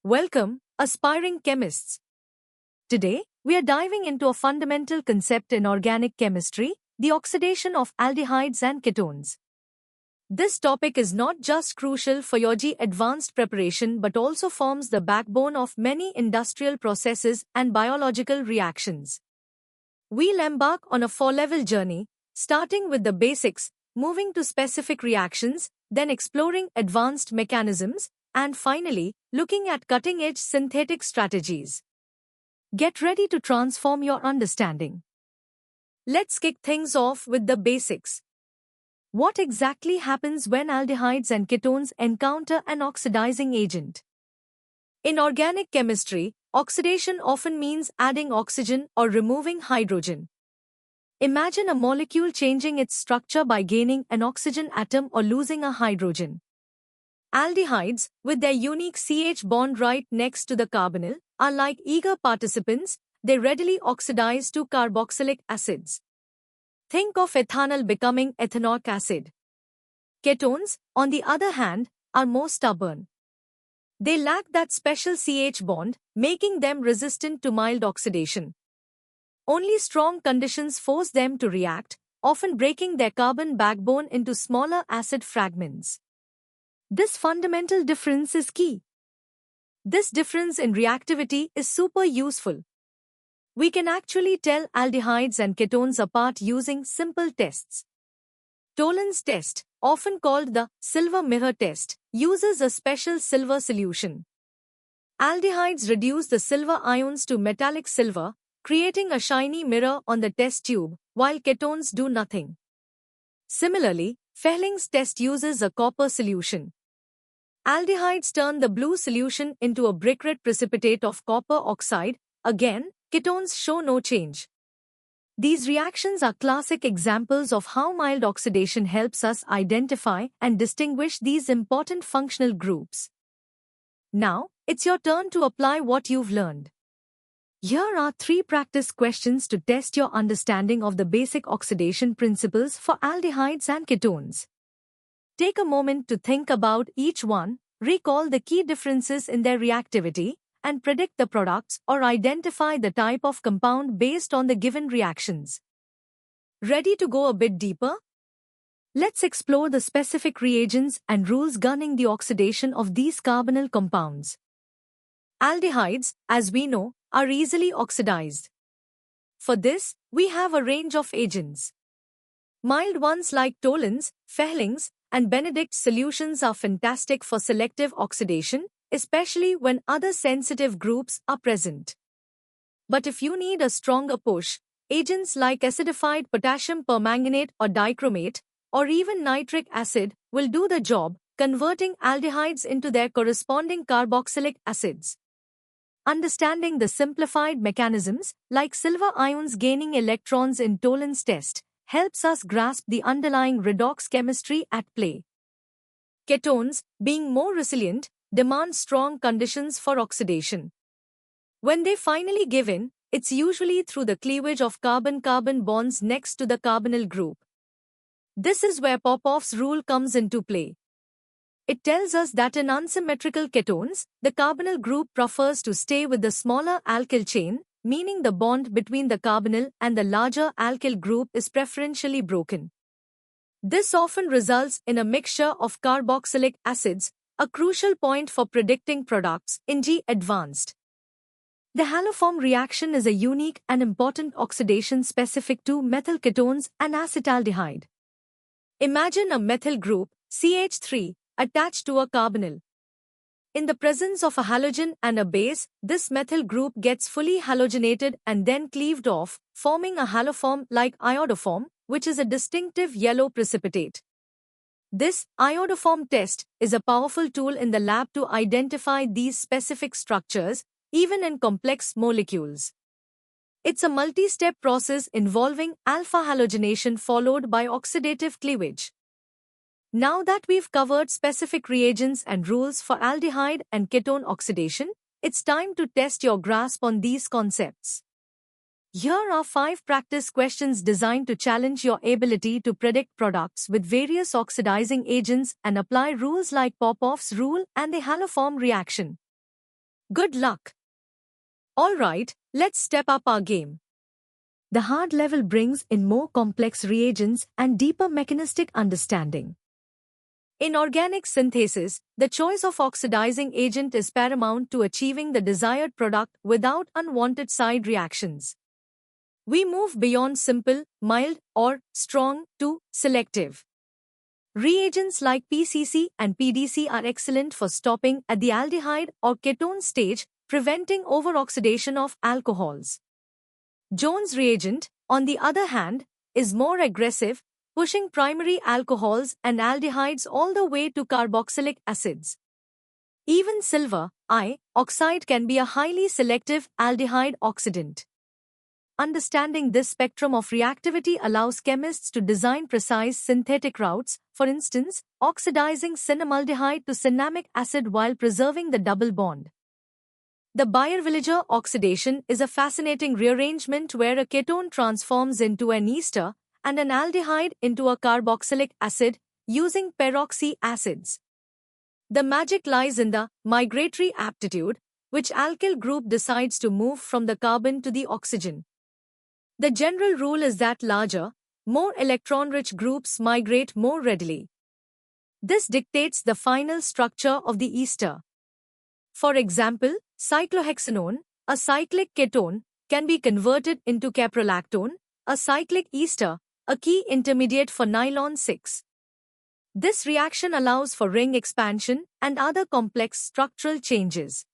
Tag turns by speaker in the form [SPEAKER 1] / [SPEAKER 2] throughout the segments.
[SPEAKER 1] Welcome, aspiring chemists. Today, we are diving into a fundamental concept in organic chemistry, the oxidation of aldehydes and ketones. This topic is not just crucial for your advanced preparation but also forms the backbone of many industrial processes and biological reactions. We'll embark on a four-level journey, starting with the basics, moving to specific reactions, then exploring advanced mechanisms, and finally, looking at cutting-edge synthetic strategies. Get ready to transform your understanding. Let's kick things off with the basics. What exactly happens when aldehydes and ketones encounter an oxidizing agent? In organic chemistry, oxidation often means adding oxygen or removing hydrogen. Imagine a molecule changing its structure by gaining an oxygen atom or losing a hydrogen. Aldehydes, with their unique CH bond right next to the carbonyl, are like eager participants. They readily oxidize to carboxylic acids. Think of ethanol becoming ethanoic acid. Ketones, on the other hand, are more stubborn. They lack that special CH bond, making them resistant to mild oxidation. Only strong conditions force them to react, often breaking their carbon backbone into smaller acid fragments. This fundamental difference is key. This difference in reactivity is super useful. We can actually tell aldehydes and ketones apart using simple tests. Tollens test, often called the silver mirror test, uses a special silver solution. Aldehydes reduce the silver ions to metallic silver, creating a shiny mirror on the test tube, while ketones do nothing. Similarly, Fehling's test uses a copper solution. Aldehydes turn the blue solution into a brick red precipitate of copper oxide. Again, ketones show no change. These reactions are classic examples of how mild oxidation helps us identify and distinguish these important functional groups. Now, it's your turn to apply what you've learned. Here are 3 practice questions to test your understanding of the basic oxidation principles for aldehydes and ketones. Take a moment to think about each one, recall the key differences in their reactivity, and predict the products or identify the type of compound based on the given reactions. Ready to go a bit deeper? Let's explore the specific reagents and rules governing the oxidation of these carbonyl compounds. Aldehydes, as we know, are easily oxidized. For this, we have a range of agents. Mild ones like Tollens, Fehling's, and Benedict's solutions are fantastic for selective oxidation, especially when other sensitive groups are present. But if you need a stronger push, agents like acidified potassium permanganate or dichromate, or even nitric acid, will do the job, converting aldehydes into their corresponding carboxylic acids. Understanding the simplified mechanisms, like silver ions gaining electrons in Tollens test, helps us grasp the underlying redox chemistry at play. Ketones, being more resilient, demand strong conditions for oxidation. When they finally give in, it's usually through the cleavage of carbon-carbon bonds next to the carbonyl group. This is where Popoff's rule comes into play. It tells us that in unsymmetrical ketones, the carbonyl group prefers to stay with the smaller alkyl chain, meaning the bond between the carbonyl and the larger alkyl group is preferentially broken. This often results in a mixture of carboxylic acids, a crucial point for predicting products in advanced. The haloform reaction is a unique and important oxidation specific to methyl ketones and acetaldehyde. Imagine a methyl group, CH3, attached to a carbonyl. In the presence of a halogen and a base, this methyl group gets fully halogenated and then cleaved off, forming a haloform like iodoform, which is a distinctive yellow precipitate. This iodoform test is a powerful tool in the lab to identify these specific structures, even in complex molecules. It's a multi-step process involving alpha halogenation followed by oxidative cleavage. Now that we've covered specific reagents and rules for aldehyde and ketone oxidation, it's time to test your grasp on these concepts. Here are 5 practice questions designed to challenge your ability to predict products with various oxidizing agents and apply rules like Popoff's rule and the haloform reaction. Good luck! Alright, let's step up our game. The hard level brings in more complex reagents and deeper mechanistic understanding. In organic synthesis, the choice of oxidizing agent is paramount to achieving the desired product without unwanted side reactions. We move beyond simple, mild, or strong to selective. Reagents like PCC and PDC are excellent for stopping at the aldehyde or ketone stage, preventing overoxidation of alcohols. Jones reagent, on the other hand, is more aggressive, pushing primary alcohols and aldehydes all the way to carboxylic acids. Even silver I oxide can be a highly selective aldehyde oxidant. Understanding this spectrum of reactivity allows chemists to design precise synthetic routes, for instance, oxidizing cinnamaldehyde to cinnamic acid while preserving the double bond. The Baeyer-Villiger oxidation is a fascinating rearrangement where a ketone transforms into an ester and an aldehyde into a carboxylic acid using peroxy acids. The magic lies in the migratory aptitude, which alkyl group decides to move from the carbon to the oxygen. The general rule is that larger, more electron-rich groups migrate more readily. This dictates the final structure of the ester. For example, cyclohexanone, a cyclic ketone, can be converted into caprolactone, a cyclic ester, a key intermediate for nylon 6. This reaction allows for ring expansion and other complex structural changes.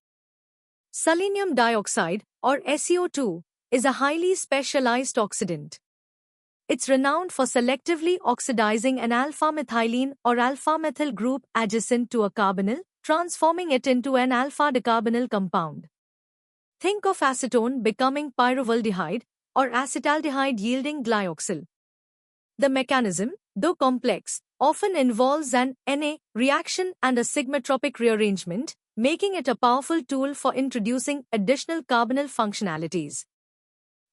[SPEAKER 1] Selenium dioxide, or SiO2, is a highly specialized oxidant. It's renowned for selectively oxidizing an alpha-methylene or alpha-methyl group adjacent to a carbonyl, transforming it into an alpha-decarbonyl compound. Think of acetone becoming pyrovaldehyde or acetaldehyde yielding glyoxyl. The mechanism, though complex, often involves an Na reaction and a sigmatropic rearrangement, making it a powerful tool for introducing additional carbonyl functionalities.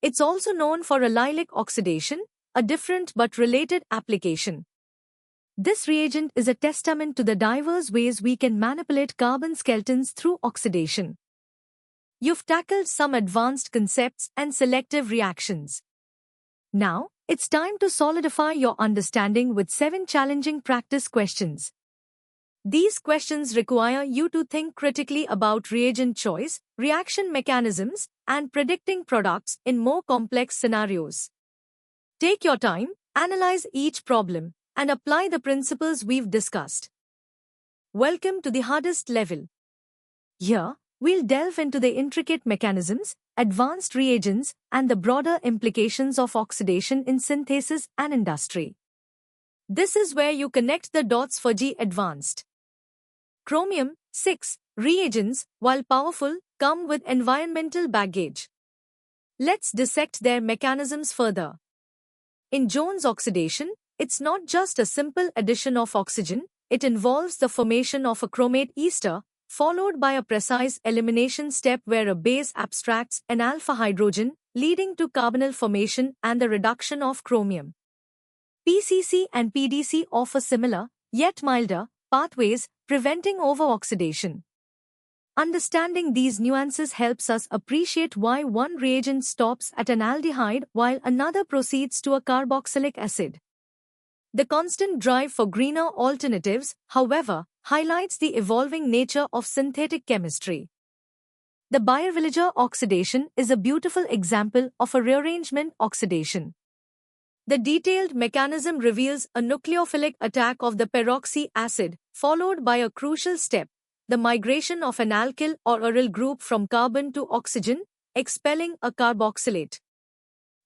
[SPEAKER 1] It's also known for allylic oxidation, a different but related application. This reagent is a testament to the diverse ways we can manipulate carbon skeletons through oxidation. You've tackled some advanced concepts and selective reactions. Now, it's time to solidify your understanding with 7 challenging practice questions. These questions require you to think critically about reagent choice, reaction mechanisms, and predicting products in more complex scenarios. Take your time, analyze each problem, and apply the principles we've discussed. Welcome to the hardest level. Here, we'll delve into the intricate mechanisms, advanced reagents, and the broader implications of oxidation in synthesis and industry. This is where you connect the dots for G Advanced. Chromium 6 reagents, while powerful, come with environmental baggage. Let's dissect their mechanisms further. In Jones oxidation, it's not just a simple addition of oxygen, it involves the formation of a chromate ester, followed by a precise elimination step where a base abstracts an alpha hydrogen, leading to carbonyl formation and the reduction of chromium. PCC and PDC offer similar, yet milder, pathways, preventing overoxidation. Understanding these nuances helps us appreciate why one reagent stops at an aldehyde while another proceeds to a carboxylic acid. The constant drive for greener alternatives, however, highlights the evolving nature of synthetic chemistry. The Baeyer-Villiger oxidation is a beautiful example of a rearrangement oxidation. The detailed mechanism reveals a nucleophilic attack of the peroxy acid, followed by a crucial step, the migration of an alkyl or aryl group from carbon to oxygen, expelling a carboxylate.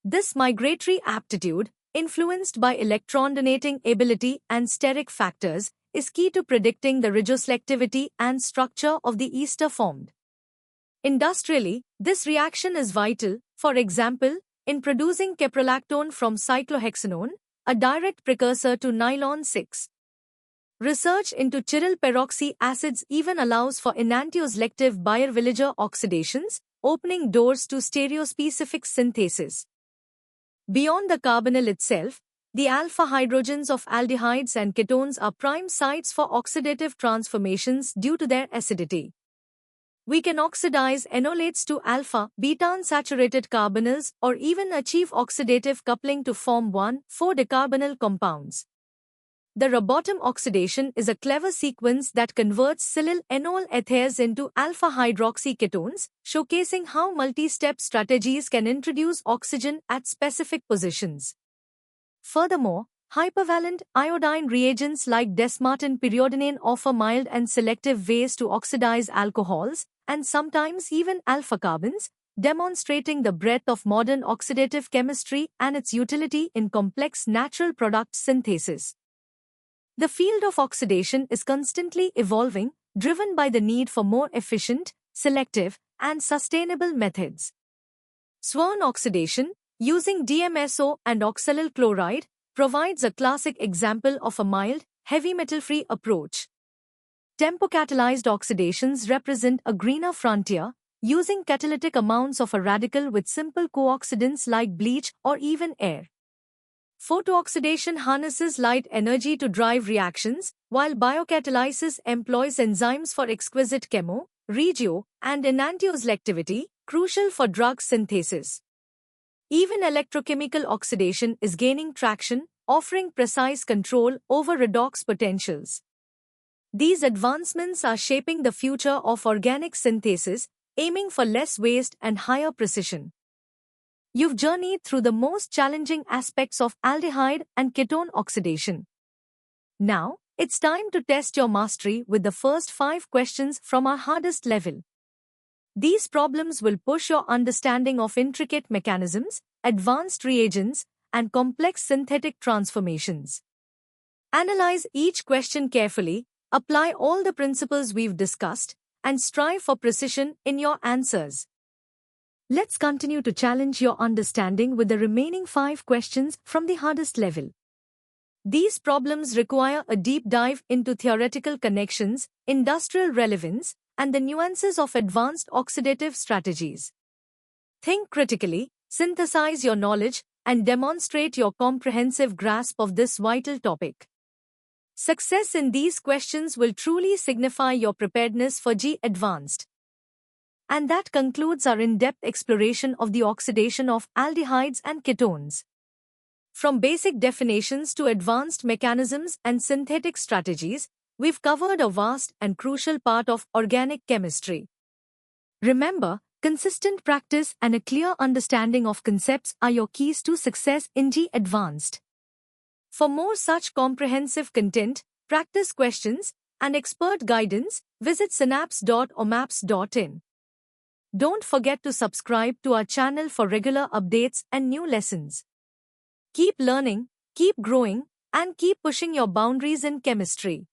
[SPEAKER 1] This migratory aptitude, influenced by electron-donating ability and steric factors, is key to predicting the regioselectivity and structure of the ester formed. Industrially, this reaction is vital, for example, in producing caprolactone from cyclohexanone, a direct precursor to nylon 6. Research into chiral peroxy acids even allows for enantioselective Baeyer-Villiger oxidations, opening doors to stereospecific synthesis. Beyond the carbonyl itself, the alpha hydrogens of aldehydes and ketones are prime sites for oxidative transformations due to their acidity. We can oxidize enolates to alpha, beta unsaturated carbonyls or even achieve oxidative coupling to form 1,4-decarbonyl compounds. The Rowbottom oxidation is a clever sequence that converts silyl enol ethers into alpha-hydroxy ketones, showcasing how multi-step strategies can introduce oxygen at specific positions. Furthermore, hypervalent iodine reagents like Dess-Martin periodinane offer mild and selective ways to oxidize alcohols, and sometimes even alpha carbons, demonstrating the breadth of modern oxidative chemistry and its utility in complex natural product synthesis. The field of oxidation is constantly evolving, driven by the need for more efficient, selective, and sustainable methods. Swan oxidation, using DMSO and oxalyl chloride, provides a classic example of a mild, heavy metal-free approach. Tempocatalyzed oxidations represent a greener frontier, using catalytic amounts of a radical with simple co-oxidants like bleach or even air. Photooxidation harnesses light energy to drive reactions, while biocatalysis employs enzymes for exquisite chemo, regio, and enantioselectivity, crucial for drug synthesis. Even electrochemical oxidation is gaining traction, offering precise control over redox potentials. These advancements are shaping the future of organic synthesis, aiming for less waste and higher precision. You've journeyed through the most challenging aspects of aldehyde and ketone oxidation. Now, it's time to test your mastery with the first 5 questions from our hardest level. These problems will push your understanding of intricate mechanisms, advanced reagents, and complex synthetic transformations. Analyze each question carefully, apply all the principles we've discussed, and strive for precision in your answers. Let's continue to challenge your understanding with the remaining 5 questions from the hardest level. These problems require a deep dive into theoretical connections, industrial relevance, and the nuances of advanced oxidative strategies. Think critically, synthesize your knowledge, and demonstrate your comprehensive grasp of this vital topic. Success in these questions will truly signify your preparedness for G Advanced. And that concludes our in-depth exploration of the oxidation of aldehydes and ketones. From basic definitions to advanced mechanisms and synthetic strategies, we've covered a vast and crucial part of organic chemistry. Remember, consistent practice and a clear understanding of concepts are your keys to success in G Advanced. For more such comprehensive content, practice questions, and expert guidance, visit synapse.omaps.in. Don't forget to subscribe to our channel for regular updates and new lessons. Keep learning, keep growing, and keep pushing your boundaries in chemistry.